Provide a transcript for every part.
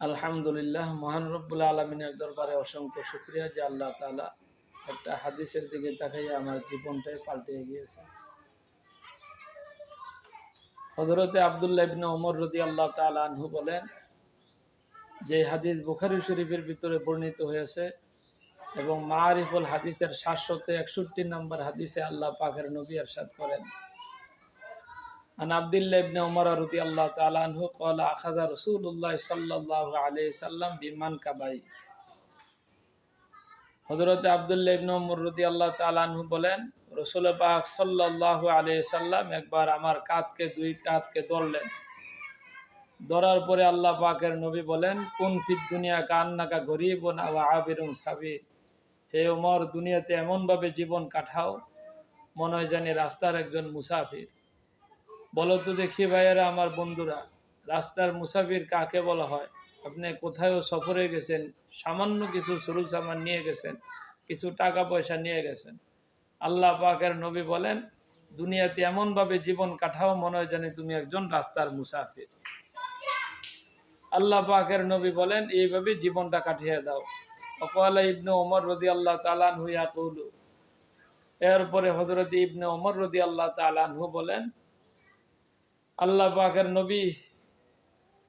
আলহামদুলিল্লাহ, মহান রব্বুল আলমিনের দরবারে অসংখ্য শুকরিয়া যে আল্লাহ তাআলা একটা হাদিসের দিকে তাকাইয়া আমার জীবনটাই পাল্টে গিয়েছে। হযরতে আব্দুল্লাহ ইবনে ওমর রাদিয়াল্লাহু তাআলা আনহু বলেন, যে হাদিস বুখারী শরীফের ভিতরে বর্ণিত হয়েছে এবং মাআরিফুল হাদিসের 761 নম্বর হাদিসে আল্লাহ পাকের নবী ইরশাদ করেন, عن عبد الله بن عمر رضي الله تعالى عنه قال أخذ رسول الله صلى الله عليه وسلم بمنكبي। হযরত আব্দুল্লাহ ইবনে ওমর রাদিয়াল্লাহু তাআলা আনহু বলেন, রাসূল পাক সাল্লাল্লাহু আলাইহি সাল্লাম একবার আমার দুই কাঁধকে ধরলেন। ধরার পরে আল্লাহ পাকের নবী বলেন, কুন ফিদ দুনিয়া কান্নাকা গরীবুন আও আবিরুন সাবিল। হে ওমর, দুনিয়াতে এমন ভাবে জীবন কাটাও মনে হয় জানি রাস্তার একজন মুসাফির। বলো তো দেখি ভাইয়েরা, আমার বন্ধুরা, রাস্তার মুসাফির কাকে বলা হয়? আপনি কোথাও সফরে গেছেন, সামান্য কিছু সরু সামান নিয়ে গেছেন, কিছু টাকা পয়সা নিয়ে গেছেন। আল্লাহ পাকের নবী বলেন, দুনিয়াতে এমন ভাবে জীবন কাটাও মনে হয় জানি তুমি একজন রাস্তার মুসাফির। আল্লাহ পাকের নবী বলেন, এইভাবে জীবনটা কাটিয়ে দাও। ওয়াকালা ইবনে ওমর রাদিয়াল্লাহু তাআলা আনহু ইয়াকুলু। এরপরে হযরত ইবনে ওমর রাদিয়াল্লাহু তাআলা আনহু বলেন, আল্লাহ পাকের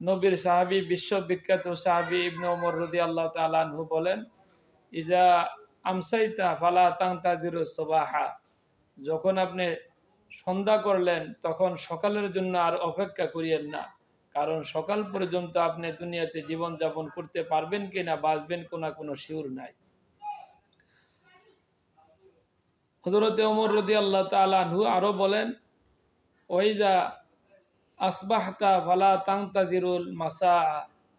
নবীর সাহাবী, বিশ্ববিখ্যাত সাহাবী ইবনে ওমর রাদিয়াল্লাহু তাআলা আনহু বলেন, ইজা আমসাইতা ফালা তানতাযিরু সুবাহা। যখন আপনি সন্ধ্যা করলেন তখন সকালের জন্য আর অপেক্ষা করিয়েন না, কারণ সকাল পর্যন্ত আপনি দুনিয়াতে জীবন যাপন করতে পারবেন কিনা, বাঁচবেন কোনো শিওর নাই। হযরত ওমর রাদিয়াল্লাহু তাআলা আনহু আরো বলেন, ওয়াইজা আসবাহতা ফালা তানতাযিরুল মাসা।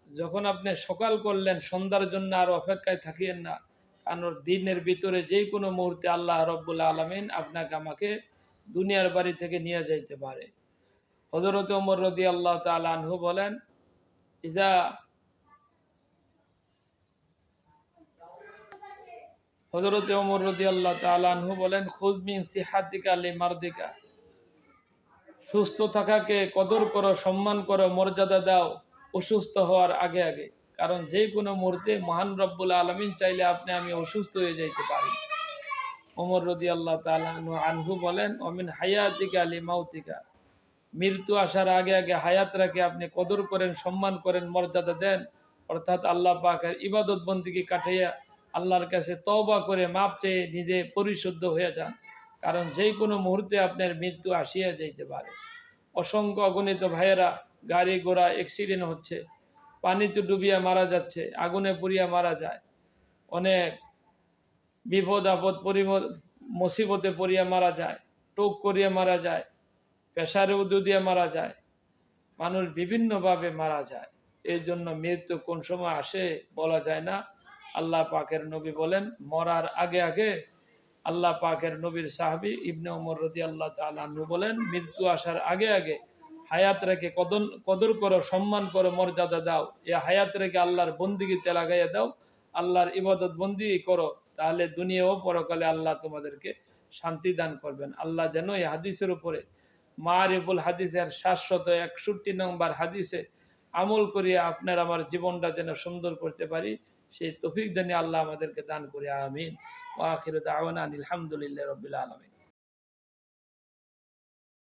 যখন আপনি সকাল করলেন সন্ধ্যার জন্য আর অপেক্ষায় থাকিয়েন না, কারণ দিনের ভিতরে যে কোনো মুহূর্তে আল্লাহ রাব্বুল আলামিন আপনাকে আমাকে দুনিয়ার বাড়ি থেকে নিয়ে যাইতে পারে। হযরত ওমর রাদিয়াল্লাহু তাআলা আনহু বলেন, হযরত ওমর রাদিয়াল্লাহু তাআলা আনহু বলেন, খুয মিন সিহাতিকা লিমারদিকা। সুস্থ থাকাকে কদর করো, সম্মান করো, মর্যাদা দাও অসুস্থ হওয়ার আগে আগে, কারণ যে কোনো মুহূর্তে মহান রব্বুল আলামিন চাইলে আমি অসুস্থ হয়ে যাইতে পারি। ওমর রাদিয়াল্লাহু তাআলা আনহু বলেন, অমিন হায়াতিকা লিমাউতিকা। মৃত্যু আসার আগে আগে হায়াতটাকে আপনি কদর করেন, সম্মান করেন, মর্যাদা দেন, অর্থাৎ আল্লাহ পাকের ইবাদত বন্দেগী কাটাইয়া আল্লাহর কাছে তওবা করে মাপ চেয়ে নিজে পরিশুদ্ধ হয়ে যান, কারণ যে কোনো মুহূর্তে আপনার মৃত্যু আসিয়া যাইতে পারে। অসংখ্য অগণিত ভাইয়েরা গাড়ি ঘোড়া অ্যাক্সিডেন্ট হচ্ছে, পানিতে ডুবিয়া মারা যাচ্ছে, আগুনে পুড়িয়া মারা যায়, অনেক বিপদ আপদ মুসিবতে পড়িয়া মারা যায়, টোক করিয়া মারা যায়, প্রেসারে উদু দিয়ে মারা যায়, মানুষ বিভিন্নভাবে মারা যায়। এই জন্য মৃত্যু কোন সময় আসে বলা যায় না। আল্লাহ পাকের নবী বলেন, মরার আগে আগে আল্লাহ পাকের নবীর সাহাবী ইবনে ওমর রাদিয়াল্লাহু তাআলা আনহু বলেন, মৃত্যু আসার আগে আগে হায়াত রেখে কদর করো, সম্মান করো, মর্যাদা দাও। এই হায়াত রেখে আল্লাহর বন্দেগীতে লাগাইয়া দাও, আল্লাহর ইবাদত বন্দেগী করো, তাহলে দুনিয়া ও পরকালে আল্লাহ তোমাদেরকে শান্তি দান করবেন। আল্লাহ যেন এই হাদিসের উপরে, মারিফুল হাদিসের 761 নম্বর হাদিসে আমল করিয়া আপনার আমার জীবনটা যেন সুন্দর করতে পারি, সেই তৌফিক যেন আল্লাহ আমাদেরকে দান করে। আমিন। ওয়া আখিরু দাওয়ানা আলহামদুলিল্লাহি রাব্বিল আলামিন।